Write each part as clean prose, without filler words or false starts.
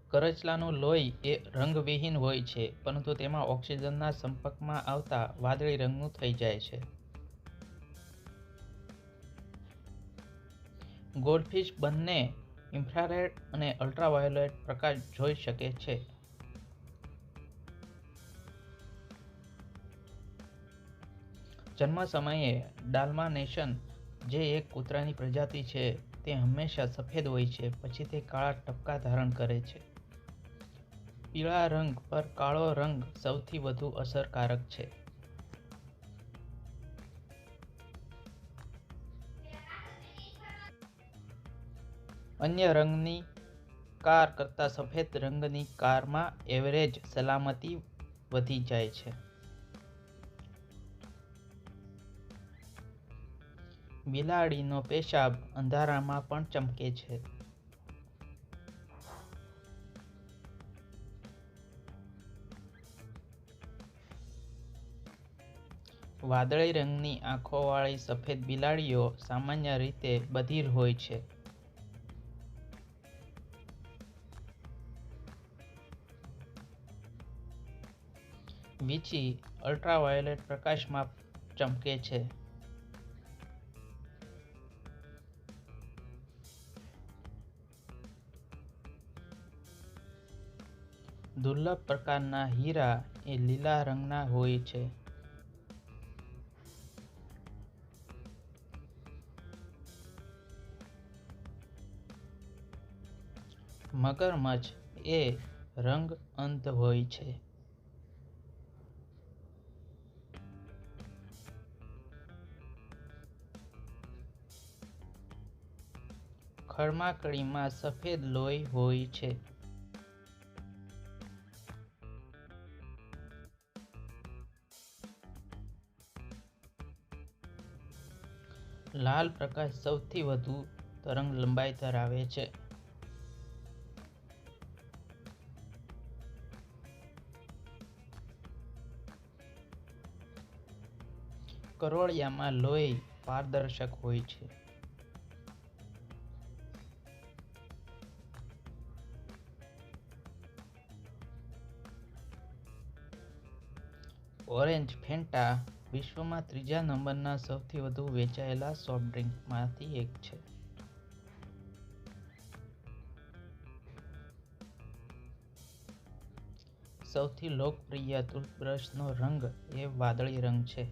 કરચલાનું લોહી એ રંગવિહીન હોય છે, પરંતુ તેમાં ઓક્સિજનના સંપર્કમાં આવતા વાદળી રંગનું થઈ જાય છે. ગોલ્ડફિશ બંને ઇન્ફ્રારેડ અને અલ્ટ્રાવાયોલેટ પ્રકાશ જોઈ શકે છે. જન્મ સમયે ડાલ્માનેશન, જે એક કૂતરાની પ્રજાતિ છે, તે હંમેશા સફેદ હોય છે, પછી તે કાળા ટપકા ધારણ કરે છે. પીળા રંગ પર કાળો રંગ સૌથી વધુ અસરકારક છે. અન્ય રંગની કાર કરતાં સફેદ રંગની કારમાં એવરેજ સલામતી વધી જાય છે. બિલાડીનો પેશાબ અંધારામાં પણ ચમકે છે. વાદળી રંગની આંખોવાળી સફેદ બિલાડીઓ સામાન્ય રીતે બધિર હોય છે. વીંછી અલ્ટ્રાવાયોલેટ પ્રકાશમાં ચમકે છે. દુર્લભ પ્રકારના હીરા એ લીલા રંગના હોય છે. મગરમચ્છ એ રંગ અંધ હોય છે. ખડમાકડીમાં સફેદ લોહી હોય છે. લાલ પ્રકાશ સૌથી વધુ તરંગલંબાઇ ધરાવે છે. કરોળિયામાં લોહી પારદર્શક હોય છે. ઓરેન્જ ફેન્ટા વિશ્વમાં ત્રીજા નંબરના સૌથી વધુ વેચાયેલા સોફ્ટ ડ્રિંકમાંથી એક છે. સૌથી લોકપ્રિય ટૂથબ્રશનો રંગ એ વાદળી રંગ છે.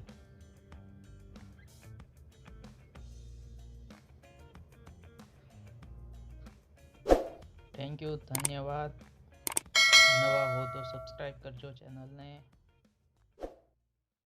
થેન્ક યુ, ધન્યવાદ. નવા હો તો સબસ્ક્રાઈબ કરજો ચેનલને.